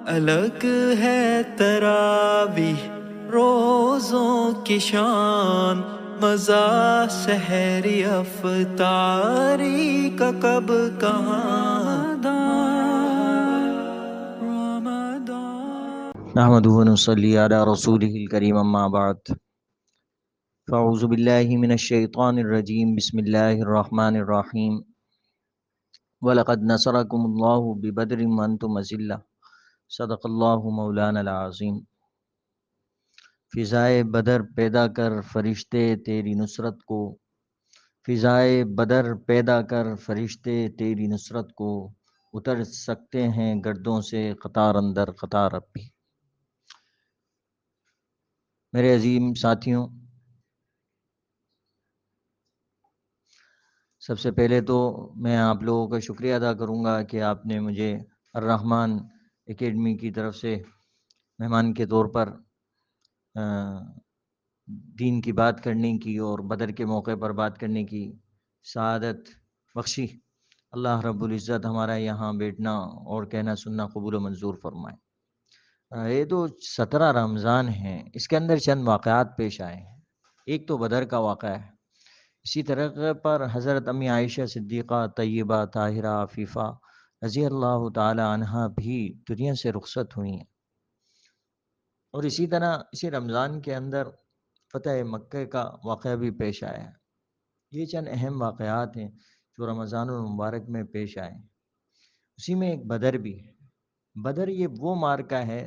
الگ ہے تراویح روزوں کی شان، مزہ سحری افطاری کا کب کہاں نحمده ونصلي على رسوله الكريم اما بعد فاعوذ بالله من الشيطان الرجيم بسم الله الرحمن الرحيم ولقد نصركم الله ببدر وانتم أذلة صدق الله مولانا العظیم۔ فضائے بدر پیدا کر فرشتے تیری نصرت کو، فضائے بدر پیدا کر فرشتے تیری نصرت کو، اتر سکتے ہیں گردوں سے قطار اندر قطار اب بھی۔ میرے عظیم ساتھیوں، سب سے پہلے تو میں آپ لوگوں کا شکریہ ادا کروں گا کہ آپ نے مجھے الرحمن اکیڈمی کی طرف سے مہمان کے طور پر دین کی بات کرنے کی اور بدر کے موقع پر بات کرنے کی سعادت بخشی۔ اللہ رب العزت ہمارا یہاں بیٹھنا اور کہنا سننا قبول و منظور فرمائے۔ یہ تو 17 رمضان ہیں، اس کے اندر چند واقعات پیش آئے ہیں۔ ایک تو بدر کا واقعہ ہے، اسی طرح پر حضرت امی عائشہ صدیقہ طیبہ طاہرہ عفیفہ رضی اللہ تعالی عنہا بھی دنیا سے رخصت ہوئی ہیں، اور اسی طرح اسی رمضان کے اندر فتح مکہ کا واقعہ بھی پیش آیا ہے۔ یہ چند اہم واقعات ہیں جو رمضان المبارک میں پیش آئے ہیں۔ اسی میں ایک بدر بھی ہے۔ بدر یہ وہ معرکہ ہے،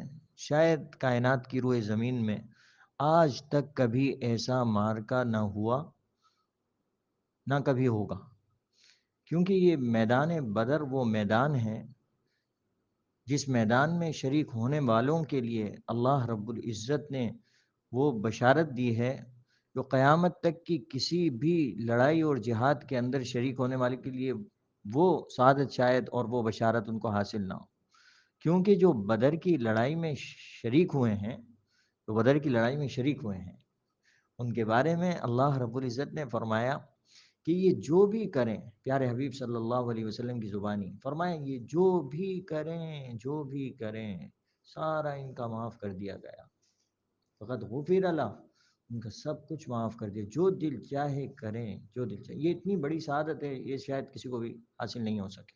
شاید کائنات کی روئے زمین میں آج تک کبھی ایسا معرکہ نہ ہوا نہ کبھی ہوگا، کیونکہ یہ میدان بدر وہ میدان ہے جس میدان میں شریک ہونے والوں کے لیے اللہ رب العزت نے وہ بشارت دی ہے جو قیامت تک کی کسی بھی لڑائی اور جہاد کے اندر شریک ہونے والے کے لیے وہ سعادت شاید اور وہ بشارت ان کو حاصل نہ ہو۔ کیونکہ جو بدر کی لڑائی میں شریک ہوئے ہیں، ان کے بارے میں اللہ رب العزت نے فرمایا کہ یہ جو بھی کریں، پیارے حبیب صلی اللہ علیہ وسلم کی زبانی فرمائیں، یہ جو بھی کریں سارا ان کا معاف کر دیا گیا۔ فقط غفر اللہ، ان کا سب کچھ معاف کر دیا، جو دل چاہے کریں، جو دل چاہے۔ یہ اتنی بڑی سعادت ہے، یہ شاید کسی کو بھی حاصل نہیں ہو سکے۔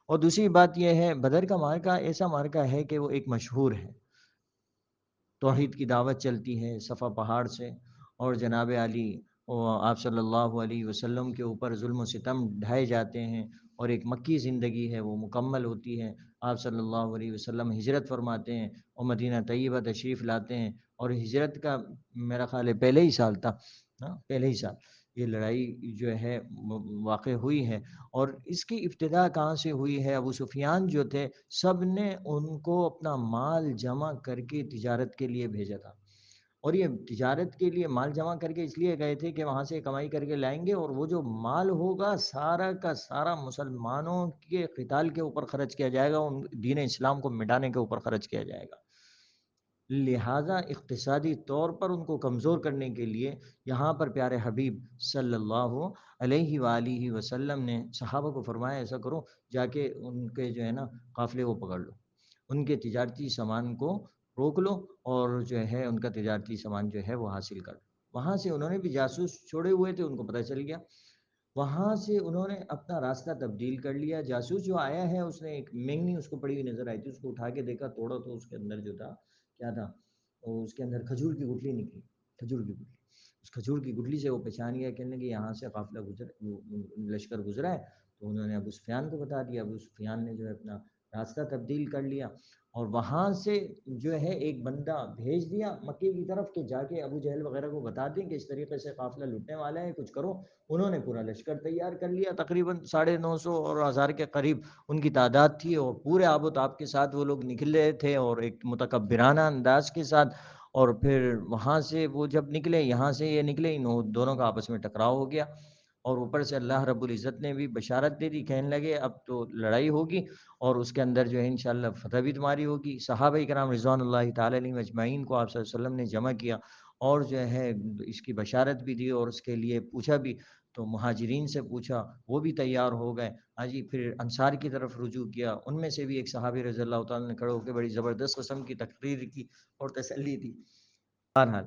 اور دوسری بات یہ ہے، بدر کا معرکہ ایسا معرکہ ہے کہ وہ ایک مشہور ہے، توحید کی دعوت چلتی ہے صفا پہاڑ سے، اور جناب علی آپ صلی اللہ علیہ وسلم کے اوپر ظلم و ستم ڈھائے جاتے ہیں، اور ایک مکی زندگی ہے وہ مکمل ہوتی ہے۔ آپ صلی اللہ علیہ وسلم ہجرت فرماتے ہیں اور مدینہ طیبہ تشریف لاتے ہیں، اور ہجرت کا میرا خیال ہے پہلے ہی سال یہ لڑائی جو ہے واقع ہوئی ہے۔ اور اس کی ابتدا کہاں سے ہوئی ہے؟ ابو سفیان جو تھے، سب نے ان کو اپنا مال جمع کر کے تجارت کے لیے بھیجا تھا، اور یہ تجارت کے لیے مال جمع کر کے اس لیے گئے تھے کہ وہاں سے کمائی کر کے لائیں گے، اور وہ جو مال ہوگا سارا کا سارا مسلمانوں کے قتال کے اوپر خرچ کیا جائے گا، ان دین اسلام کو مٹانے کے اوپر خرچ کیا جائے گا۔ لہٰذا اقتصادی طور پر ان کو کمزور کرنے کے لیے یہاں پر پیارے حبیب صلی اللہ علیہ وآلہ وسلم نے صحابہ کو فرمایا، ایسا کرو جا کے ان کے جو ہے نا قافلے کو پکڑ لو، ان کے تجارتی سامان کو روک لو، اور جو ہے ان کا تجارتی سامان جو ہے وہ حاصل کر لو۔ وہاں سے انہوں نے بھی جاسوس چھوڑے ہوئے تھے، ان کو پتہ چل گیا، وہاں سے انہوں نے اپنا راستہ تبدیل کر لیا۔ جاسوس جو آیا ہے اس نے ایک مینگنی اس کو پڑی ہوئی نظر آئی تھی، اس کو اٹھا کے دیکھا، توڑا تو اس کے اندر جو تھا کیا تھا، اس کے اندر کھجور کی گٹلی نکلی، اس کھجور کی گٹلی سے وہ پہچان گیا، کہنے کہ یہاں سے قافلہ لشکر گزرا ہے۔ تو انہوں نے ابو سفیان کو بتا دیا، ابو سفیان نے جو ہے اپنا راستہ تبدیل کر لیا، اور وہاں سے جو ہے ایک بندہ بھیج دیا مکے کی طرف کہ جا کے ابو جہل وغیرہ کو بتا دیں کہ اس طریقے سے قافلہ لٹنے والا ہے، کچھ کرو۔ انہوں نے پورا لشکر تیار کر لیا، تقریباً 950 اور 1000 کے قریب ان کی تعداد تھی، اور پورے آب و تاب کے ساتھ وہ لوگ نکلے تھے، اور ایک متکبرانہ انداز کے ساتھ۔ اور پھر وہاں سے وہ جب نکلے، یہاں سے یہ نکلے، ان دونوں کا آپس میں ٹکراؤ ہو گیا، اور اوپر سے اللہ رب العزت نے بھی بشارت دے دی، کہنے لگے اب تو لڑائی ہوگی، اور اس کے اندر جو ہے انشاءاللہ فتح بھی تمہاری ہوگی۔ صحابہ کرام رضوان اللہ تعالی علیہم اجمعین کو آپ صلی اللہ علیہ وسلم نے جمع کیا، اور جو ہے اس کی بشارت بھی دی، اور اس کے لیے پوچھا بھی۔ تو مہاجرین سے پوچھا، وہ بھی تیار ہو گئے. ہاں جی، پھر انصار کی طرف رجوع کیا، ان میں سے بھی ایک صحابی رضی اللہ تعالیٰ نے کھڑے ہو کے بڑی زبردست قسم کی تقریر کی اور تسلی دی. بہرحال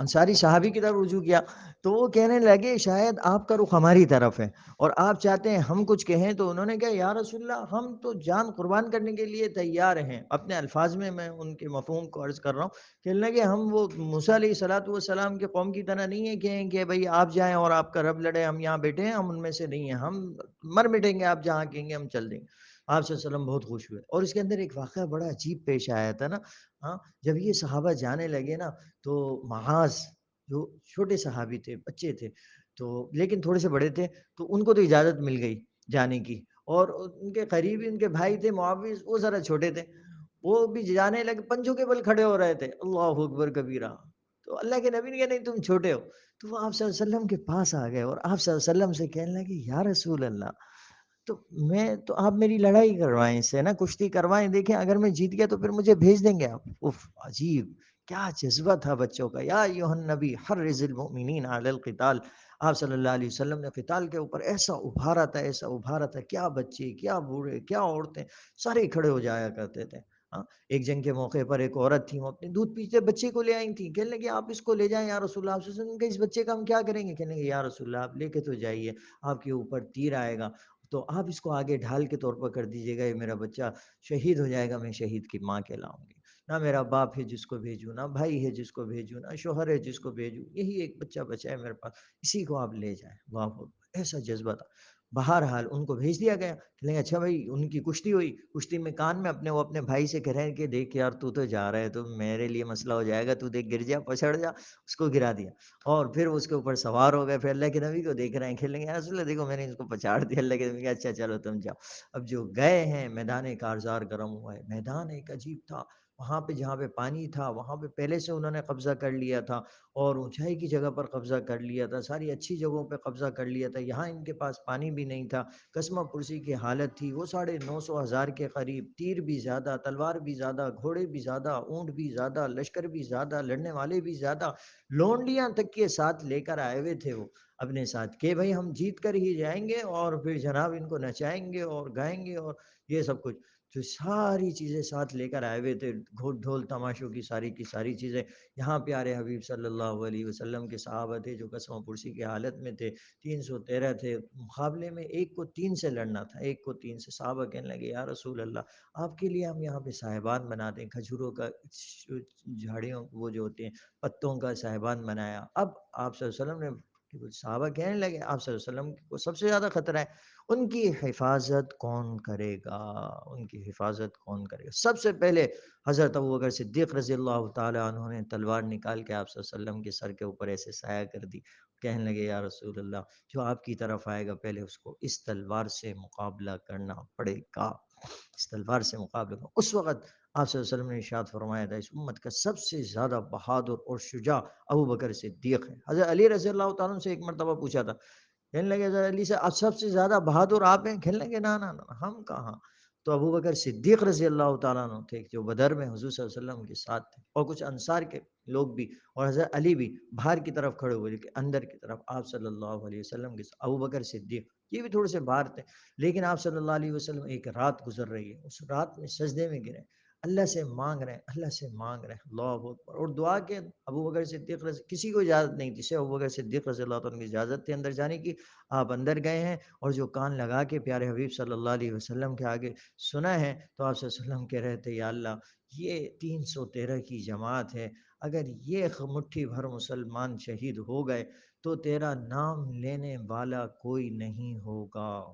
انصاری صحابی کی طرف رجوع کیا تو وہ کہنے لگے شاید آپ کا رخ ہماری طرف ہے اور آپ چاہتے ہیں ہم کچھ کہیں. تو انہوں نے کہا یا رسول اللہ ہم تو جان قربان کرنے کے لیے تیار ہیں. اپنے الفاظ میں ان کے مفہوم کو عرض کر رہا ہوں. کہنے لگے ہم وہ موسیٰ علیہ الصلوۃ والسلام کے قوم کی طرح نہیں ہیں کہ بھئی آپ جائیں اور آپ کا رب لڑے، ہم یہاں بیٹھے ہیں. ہم ان میں سے نہیں ہیں، ہم مر مٹیں گے، آپ جہاں کہیں گے ہم چل دیں گے. آپ صلی اللہ علیہ وسلم بہت خوش ہوئے. اور اس کے اندر ایک واقعہ بڑا عجیب پیش آیا تھا نا. ہاں، جب یہ صحابہ جانے لگے نا تو معاذ جو چھوٹے صحابی تھے، بچے تھے تو لیکن تھوڑے سے بڑے تھے، تو ان کو تو اجازت مل گئی جانے کی. اور ان کے قریبی ان کے بھائی تھے معاوض، وہ ذرا چھوٹے تھے، وہ بھی جانے لگے، پنجوں کے بل کھڑے ہو رہے تھے، اللہ اکبر کبیرہ. تو اللہ کے نبی نے کہا نہیں تم چھوٹے ہو. تو وہ آپ صلی اللہ علیہ وسلم کے پاس آ گئے اور آپ صلی اللہ علیہ وسلم سے کہنے لگے یا رسول اللہ، تو میں تو آپ میری لڑائی کروائیں اس سے نا، کشتی کروائیں، دیکھیں اگر میں جیت گیا تو پھر مجھے بھیج دیں گے آپ. اف، عجیب کیا جذبہ تھا بچوں کا. یا ایھا النبی حرض المؤمنین علی القتال. آپ صلی اللہ علیہ وسلم نے قتال کے اوپر ایسا ابھارا تھا، ایسا ابھارا تھا، کیا بچے، کیا بوڑھے، کیا عورتیں، سارے کھڑے ہو جایا کرتے تھے. ہاں، ایک جنگ کے موقع پر ایک عورت تھی، وہ اپنے دودھ پیتے بچے کو لے آئی تھی. کہنے لگے آپ اس کو لے جائیں یا رسول اللہ. آپ صلی اللہ علیہ وسلم نے کہا اس بچے کا ہم کیا کریں گے. کہنے لگے یا رسول اللہ آپ لے کے تو جائیے، آپ کے اوپر تیر آئے گا تو آپ اس کو آگے ڈھال کے طور پر کر دیجیے گا، یہ میرا بچہ شہید ہو جائے گا، میں شہید کی ماں کہلاؤں گی. نہ میرا باپ ہے جس کو بھیجوں، نہ بھائی ہے جس کو بھیجوں، نہ شوہر ہے جس کو بھیجوں، یہی ایک بچہ بچا ہے میرے پاس، اسی کو آپ لے جائیں. واہ، ایسا جذبہ تھا. بہرحال ان کو بھیج دیا گیا. کہ اچھا بھائی، ان کی کشتی ہوئی. کشتی میں کان میں وہ اپنے بھائی سے کہہ رہے ہیں کہ دیکھ یار تو جا رہا ہے تو میرے لیے مسئلہ ہو جائے گا، تو دیکھ گر جا، پچھڑ جا. اس کو گرا دیا اور پھر اس کے اوپر سوار ہو گئے. پھر اللہ کے نبی کو دیکھ رہے ہیں، کھیلیں گے یا رسول اللہ دیکھو میں نے اس کو پچاڑ دیا. اللہ کے نبی کہا اچھا چلو تم جاؤ. اب جو گئے ہیں میدان کارزار گرم ہوا ہے. میدان ایک عجیب تھا، وہاں پہ جہاں پہ پانی تھا وہاں پہ پہلے سے انہوں نے قبضہ کر لیا تھا اور اونچائی کی جگہ پر قبضہ کر لیا تھا، ساری اچھی جگہوں پہ قبضہ کر لیا تھا. یہاں ان کے پاس پانی بھی نہیں تھا، قسمہ پرسی کی حالت تھی. وہ 950,000 کے قریب، تیر بھی زیادہ، تلوار بھی زیادہ، گھوڑے بھی زیادہ، اونٹ بھی زیادہ، لشکر بھی زیادہ، لڑنے والے بھی زیادہ، لونڈیاں تک کے ساتھ لے کر آئے ہوئے تھے وہ اپنے ساتھ کہ بھائی ہم جیت کر ہی جائیں گے اور پھر جناب ان کو نچائیں گے اور گائیں گے اور یہ سب کچھ. تو ساری چیزیں ساتھ لے کر آئے ہوئے تھے، گھوڑ ڈھول تماشوں کی ساری چیزیں. یہاں پیارے حبیب صلی اللہ علیہ وسلم کے صحابہ تھے جو قسم پرسی کی حالت میں تھے، 313 تھے. مقابلے میں ایک کو 3 سے لڑنا تھا، ایک کو 3 سے. صحابہ کہنے لگے یا رسول اللہ آپ کے لیے ہم یہاں پہ صاحبان بنا دیں، کھجوروں کا، جھاڑیوں وہ جو ہوتے ہیں پتوں کا صاحبان بنایا. اب آپ صلی اللہ علیہ وسلم نے، صحابہ کہنے لگے آپ صلی اللہ علیہ وسلم کو سب سے زیادہ خطرہ ہے، ان کی حفاظت کون کرے گا، ان کی حفاظت کون کرے گا. سب سے پہلے حضرت ابوبکر صدیق رضی اللہ تعالیٰ عنہ نے تلوار نکال کے آپ صلی اللہ علیہ وسلم کے سر کے اوپر ایسے سایہ کر دی. کہنے لگے یا رسول اللہ جو آپ کی طرف آئے گا پہلے اس کو اس تلوار سے مقابلہ کرنا پڑے گا، اس تلوار سے مقابلہ کرنا. اس وقت آپ صلی اللہ علیہ وسلم نے ارشاد فرمایا تھا اس امت کا سب سے زیادہ بہادر اور شجاع ابوبکر صدیق ہے. حضرت علی رضی اللہ تعالیٰ عنہ سے ایک مرتبہ پوچھا تھا، کہنے لگے حضرت علی سے آپ سب سے زیادہ بہادر آپ ہیں. کہنے لگے نہ ہم کہاں. تو ابوبکر صدیق رضی اللہ تعالیٰ عنہ تھے جو بدر میں حضور صلی اللہ علیہ وسلم کے ساتھ تھے، اور کچھ انصار کے لوگ بھی، اور حضرت علی بھی باہر کی طرف کھڑے ہوئے لیکن اندر کی طرف آپ صلی اللہ علیہ وسلم کے ساتھ. ابوبکر صدیق یہ بھی تھوڑے سے باہر تھے لیکن آپ صلی اللہ علیہ وسلم ایک رات گزر رہی ہے، اس رات میں سجدے میں گرے، اللہ سے مانگ رہے ہیں، اللہ سے مانگ رہے ہیں، اللہ اکبر. اور دعا کے ابوبکر صدیق کسی کو اجازت نہیں تھی، صرف ابوبکر صدیق رضی اللہ عنہ کی اجازت تھی اندر جانے کی. آپ اندر گئے ہیں اور جو کان لگا کے پیارے حبیب صلی اللہ علیہ وسلم کے آگے سنا ہے تو آپ صلی اللہ علیہ وسلم کہہ رہے تھے یا اللہ یہ 313 کی جماعت ہے، اگر یہ مٹھی بھر مسلمان شہید ہو گئے تو تیرا نام لینے والا کوئی نہیں ہوگا،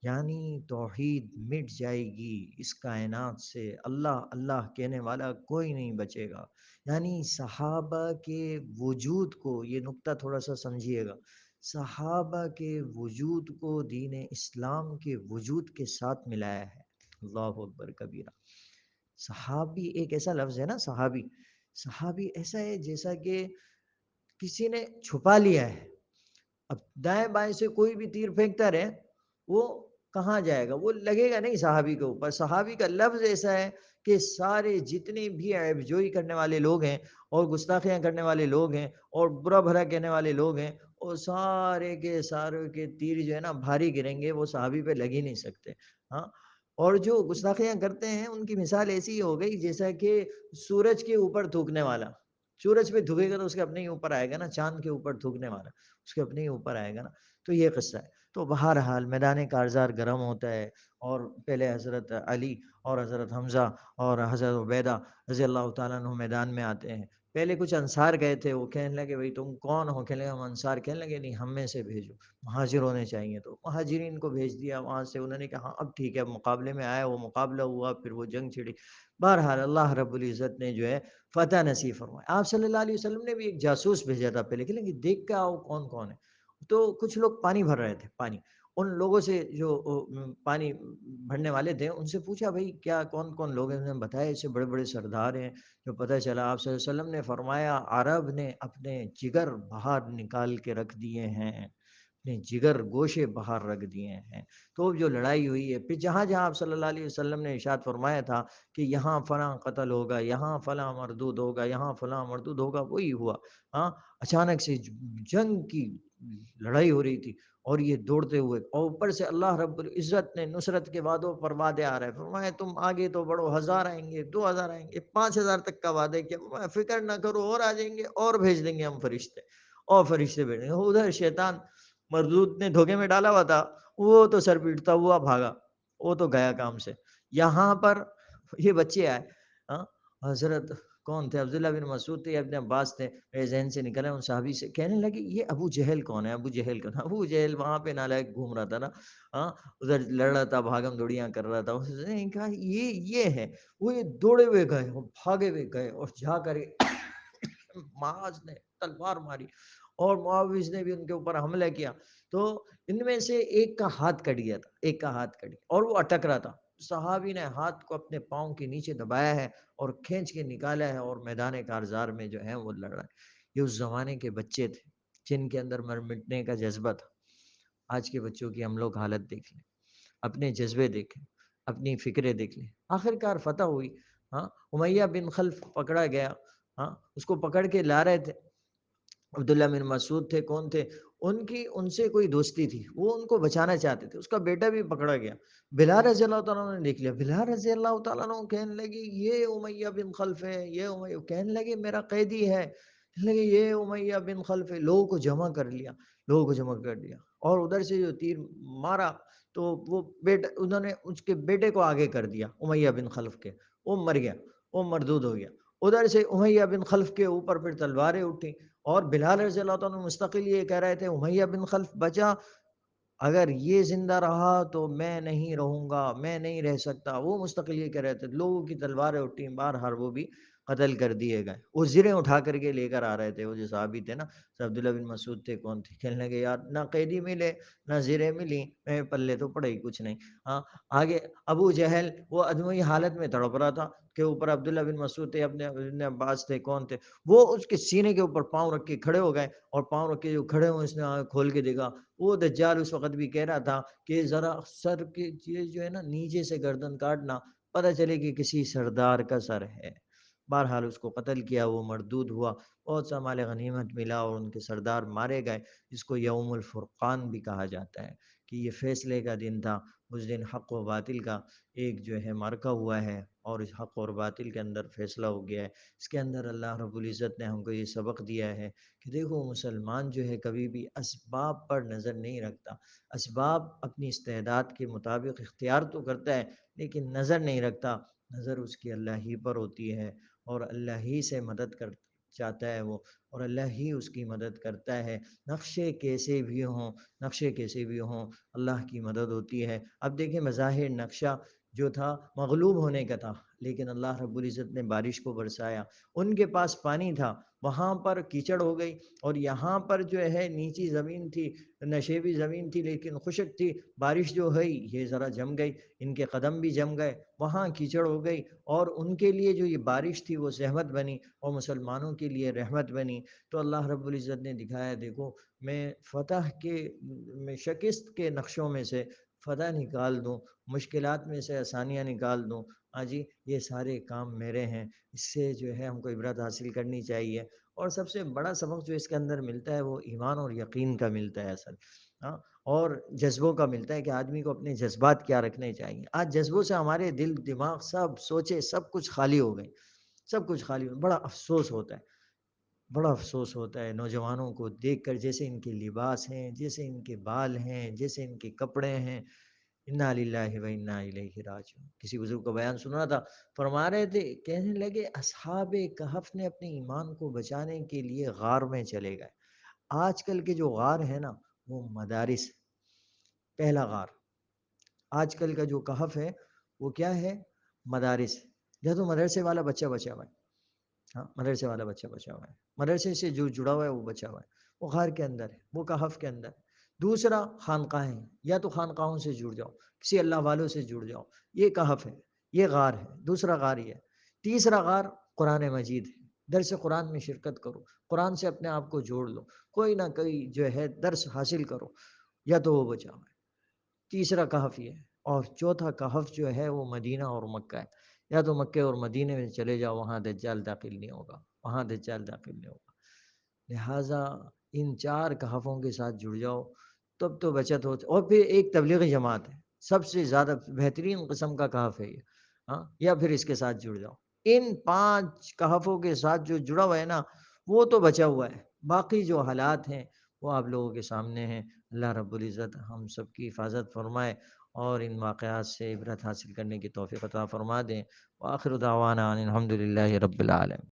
یعنی توحید مٹ جائے گی اس کائنات سے، اللہ اللہ کہنے والا کوئی نہیں بچے گا. یعنی صحابہ کے وجود کو، یہ نقطہ تھوڑا سا سمجھیے گا، صحابہ کے وجود کو دین اسلام کے وجود کے ساتھ ملایا ہے. اللہ اکبر کبیرہ. صحابی ایک ایسا لفظ ہے نا، صحابی، صحابی ایسا ہے جیسا کہ کسی نے چھپا لیا ہے. اب دائیں بائیں سے کوئی بھی تیر پھینکتا رہے وہ کہاں جائے گا، وہ لگے گا نہیں صحابی کے اوپر. صحابی کا لفظ ایسا ہے کہ سارے جتنے بھی عیب جوئی کرنے والے لوگ ہیں اور گستاخیاں کرنے والے لوگ ہیں اور برا بھلا کہنے والے لوگ ہیں، وہ سارے کے سارے کے تیر جو ہے نا بھاری گریں گے، وہ صحابی پہ لگ ہی نہیں سکتے. ہاں. اور جو گستاخیاں کرتے ہیں ان کی مثال ایسی ہو گئی جیسا کہ سورج کے اوپر تھوکنے والا. سورج پہ تھوکے گا تو اس کے اپنے ہی اوپر آئے گا نا، چاند کے اوپر تھوکنے والا اس کے اپنے ہی اوپر آئے گا نا. تو یہ قصہ ہے. تو بہرحال میدان کارزار گرم ہوتا ہے، اور پہلے حضرت علی اور حضرت حمزہ اور حضرت عبیدہ رضی اللہ تعالیٰ عنہ میدان میں آتے ہیں. پہلے کچھ انصار گئے تھے، وہ کہنے لگے بھائی تم کون ہو؟ کہنے لگے ہم انصار. کہنے لگے نہیں، ہم میں سے بھیجو، مہاجر ہونے چاہیے. تو مہاجرین کو بھیج دیا وہاں سے. انہوں نے کہا ہاں اب ٹھیک ہے، مقابلے میں آیا، وہ مقابلہ ہوا، پھر وہ جنگ چھڑی. بہرحال اللہ رب العزت نے جو ہے فتح نصیب فرمایا. آپ صلی اللہ علیہ وسلم نے بھی ایک جاسوس بھیجا تھا پہلے، کہ لیں دیکھ کے آؤ کون کون ہے. تو کچھ لوگ پانی بھر رہے تھے. پانی ان لوگوں سے جو پانی بھرنے والے تھے ان سے پوچھا بھائی کیا کون کون لوگ ہیں؟ انہوں نے بتایا ایسے بڑے بڑے سردار ہیں. جو پتہ چلا آپ صلی اللہ علیہ وسلم نے فرمایا عرب نے اپنے جگر باہر نکال کے رکھ دیے ہیں، اپنے جگر گوشے باہر رکھ دیے ہیں. تو جو لڑائی ہوئی ہے، پھر جہاں جہاں آپ صلی اللہ علیہ وسلم نے ارشاد فرمایا تھا کہ یہاں فلاں قتل ہوگا، یہاں فلاں مردود ہوگا، یہاں فلاں مردود ہوگا، وہی ہوا. ہاں. اچانک سے جنگ کی لڑائی ہو رہی تھی اور یہ دوڑتے ہوئے، اور اوپر سے اللہ رب العزت نے نصرت کے وعدوں پر وعدے آ رہے ہیں. فرمایا تم آگے تو بڑھو، 1000 آئیں گے، 2000 آئیں گے، 5000 تک کا وعدے کیا. فرمایا فکر نہ کرو، اور آ جائیں گے، اور بھیج دیں گے ہم فرشتے، اور فرشتے بھیج دیں گے. ادھر شیطان مردود نے دھوکے میں ڈالا ہوا تھا، وہ تو سر پیٹتا ہوا بھاگا، وہ تو گیا کام سے. یہاں پر یہ بچے آئے. ہاں. حضرت کون تھے؟ عبداللہ بن مسعود تھے، ابن عباس تھے. میرے ذہن سے نکلے. ان صحابی سے کہنے لگے یہ ابو جہل کون ہے؟ ابو جہل کون ہے؟ ابو جہل وہاں پہ نالائق گھوم رہا تھا نا. ہاں. ادھر لڑ رہا تھا، بھاگم دوڑیاں کر رہا تھا. اس نے کہا یہ ہے. وہ یہ دوڑے ہوئے گئے اور بھاگے ہوئے گئے اور جا کر معاذ نے تلوار ماری اور معاوض نے بھی ان کے اوپر حملہ کیا. تو ان میں سے ایک کا ہاتھ کٹ گیا تھا، ایک کا ہاتھ کٹ گیا اور وہ اٹک رہا تھا. صحابی نے ہاتھ کو اپنے پاؤں کے نیچے دبایا ہے اور کھینچ کے نکالا ہے اور میدان کارزار میں جو ہے وہ لڑ رہا ہے. یہ اس زمانے کے بچے تھے جن کے اندر مر مٹنے کا جذبہ تھا. آج کے بچوں کی ہم لوگ حالت دیکھ لیں، اپنے جذبے دیکھیں، اپنی فکریں دیکھ لیں. آخر کار فتح ہوئی. ہاں. امیہ بن خلف پکڑا گیا. ہاں. اس کو پکڑ کے لا رہے تھے. عبداللہ بن مسعود تھے، کون تھے ان سے کوئی دوستی تھی، وہ ان کو بچانا چاہتے تھے. اس کا بیٹا بھی پکڑا گیا. بلال رضی اللہ تعالیٰ نے دیکھ لیا. بلال رضی اللہ تعالیٰ عنہ کہنے لگے یہ امیہ بن خلف ہے، یہ امیہ. کہنے لگے میرا قیدی ہے. کہنے لگے یہ امیہ بن خلف ہے. لوگوں کو جمع کر لیا، لوگوں کو جمع کر دیا اور ادھر سے جو تیر مارا تو وہ بیٹا، انہوں نے اس کے بیٹے کو آگے کر دیا امیہ بن خلف کے. وہ مر گیا، وہ مردود ہو گیا. ادھر سے امیہ بن خلف کے اوپر پھر تلواریں اٹھی اور بلال رضی اللہ عنہ مستقل یہ کہہ رہے تھے امیہ بن خلف بچا، اگر یہ زندہ رہا تو میں نہیں رہوں گا، میں نہیں رہ سکتا. وہ مستقل یہ کہہ رہے تھے. لوگوں کی تلواریں اٹھی، بہرحال وہ بھی قتل کر دیے گئے. وہ زریں اٹھا کر کے لے کر آ رہے تھے. وہ جو صحابی تھے نا، عبداللہ بن مسعود تھے، کون تھے؟ کہنے لگے یار نہ قیدی ملے نہ زریں ملی، میں پلے تو پڑے ہی کچھ نہیں. ہاں. آگے ابو جہل وہ ادموی حالت میں تڑپ رہا تھا کہ اوپر عبداللہ بن مسعود تھے، اپنے ابن عباس تھے، کون تھے؟ وہ اس کے سینے کے اوپر پاؤں رکھ کے کھڑے ہو گئے اور پاؤں رکھ کے جو کھڑے ہوئے اس نے آنکھ کھول کے دیکھا. وہ دجال اس وقت بھی کہہ رہا تھا کہ ذرا سر کے یہ جو ہے نا نیچے سے گردن کاٹنا، پتہ چلے کہ کسی سردار کا سر ہے. بہرحال اس کو قتل کیا، وہ مردود ہوا. بہت سا مال غنیمت ملا اور ان کے سردار مارے گئے. اس کو یوم الفرقان بھی کہا جاتا ہے کہ یہ فیصلے کا دن تھا. اس دن حق و باطل کا ایک جو ہے مارکا ہوا ہے اور اس حق اور باطل کے اندر فیصلہ ہو گیا ہے. اس کے اندر اللہ رب العزت نے ہم کو یہ سبق دیا ہے کہ دیکھو مسلمان جو ہے کبھی بھی اسباب پر نظر نہیں رکھتا. اسباب اپنی استعداد کے مطابق اختیار تو کرتا ہے لیکن نظر نہیں رکھتا. نظر اس کی اللہ ہی پر ہوتی ہے اور اللہ ہی سے مدد کر چاہتا ہے وہ، اور اللہ ہی اس کی مدد کرتا ہے. نقشے کیسے بھی ہوں، نقشے کیسے بھی ہوں، اللہ کی مدد ہوتی ہے. اب دیکھیں بظاہر نقشہ جو تھا مغلوب ہونے کا تھا، لیکن اللہ رب العزت نے بارش کو برسایا. ان کے پاس پانی تھا، وہاں پر کیچڑ ہو گئی، اور یہاں پر جو ہے نیچی زمین تھی، نشیبی زمین تھی لیکن خشک تھی. بارش جو ہے یہ ذرا جم گئی، ان کے قدم بھی جم گئے، وہاں کیچڑ ہو گئی، اور ان کے لیے جو یہ بارش تھی وہ زحمت بنی اور مسلمانوں کے لیے رحمت بنی. تو اللہ رب العزت نے دکھایا دیکھو میں فتح کے، میں شکست کے نقشوں میں سے فتح نکال دوں، مشکلات میں سے آسانیاں نکال دوں، ہاں جی یہ سارے کام میرے ہیں، اس سے جو ہے ہم کو عبرت حاصل کرنی چاہیے۔ اور سب سے بڑا سبق جو اس کے اندر ملتا ہے وہ ایمان اور یقین کا ملتا ہے اصل، ہاں، اور جذبوں کا ملتا ہے کہ آدمی کو اپنے جذبات کیا رکھنے چاہیے۔ آج جذبوں سے ہمارے دل دماغ سب سوچے سب کچھ خالی ہو گئے، سب کچھ خالی ہو، بڑا افسوس ہوتا ہے، بڑا افسوس ہوتا ہے نوجوانوں کو دیکھ کر، جیسے ان کے لباس ہیں، جیسے ان کے بال ہیں، جیسے ان کے کپڑے ہیں۔ انا للہ و انا الیہ راجعون۔ کسی بزرگ کا بیان سنا تھا، فرما رہے تھے، کہنے لگے اصحاب کہف نے اپنے ایمان کو بچانے کے لیے غار میں چلے گئے۔ آج کل کے جو غار ہیں نا وہ مدارس، پہلا غار آج کل کا جو کہف ہے وہ کیا ہے؟ مدارس۔ یا تو مدرسے والا بچہ بچا ہوا ہے، ہاں مدرسے والا بچہ بچا ہوا ہے، مدرسے سے جو جڑا ہوا ہے وہ بچا ہوا ہے، وہ غار کے اندر ہے، وہ کہف کے اندر ہے۔ دوسرا خانقاہیں، یا تو خانقاہوں سے جڑ جاؤ، کسی اللہ والوں سے جڑ جاؤ، یہ کہف ہے، یہ غار ہے، دوسرا غار یہ ہے۔ تیسرا غار قرآن مجید ہے، درس قرآن میں شرکت کرو، قرآن سے اپنے آپ کو جوڑ لو، کوئی نہ کوئی جو ہے درس حاصل کرو، یا تو وہ بچا ہوا ہے۔ تیسرا کہف یہ ہے، اور چوتھا کہف جو ہے وہ مدینہ اور مکہ ہے، یا تو مکے اور مدینے میں چلے جاؤ، وہاں دجال داخل نہیں ہوگا، وہاں دجال داخل نہیں ہوگا۔ لہٰذا ان چار کہفوں کے ساتھ جڑ جاؤ، تب تو بچت ہوتی۔ اور پھر ایک تبلیغی جماعت ہے، سب سے زیادہ بہترین قسم کا کہف ہے یہ، ہاں، یا پھر اس کے ساتھ جڑ جاؤ۔ ان پانچ کہفوں کے ساتھ جو جڑا ہوا ہے نا وہ تو بچا ہوا ہے، باقی جو حالات ہیں وہ آپ لوگوں کے سامنے ہیں۔ اللہ رب العزت ہم سب کی حفاظت فرمائے اور ان واقعات سے عبرت حاصل کرنے کی توفیق عطا فرما دیں۔ وآخر دعوانا ان الحمد للہ رب العالمین۔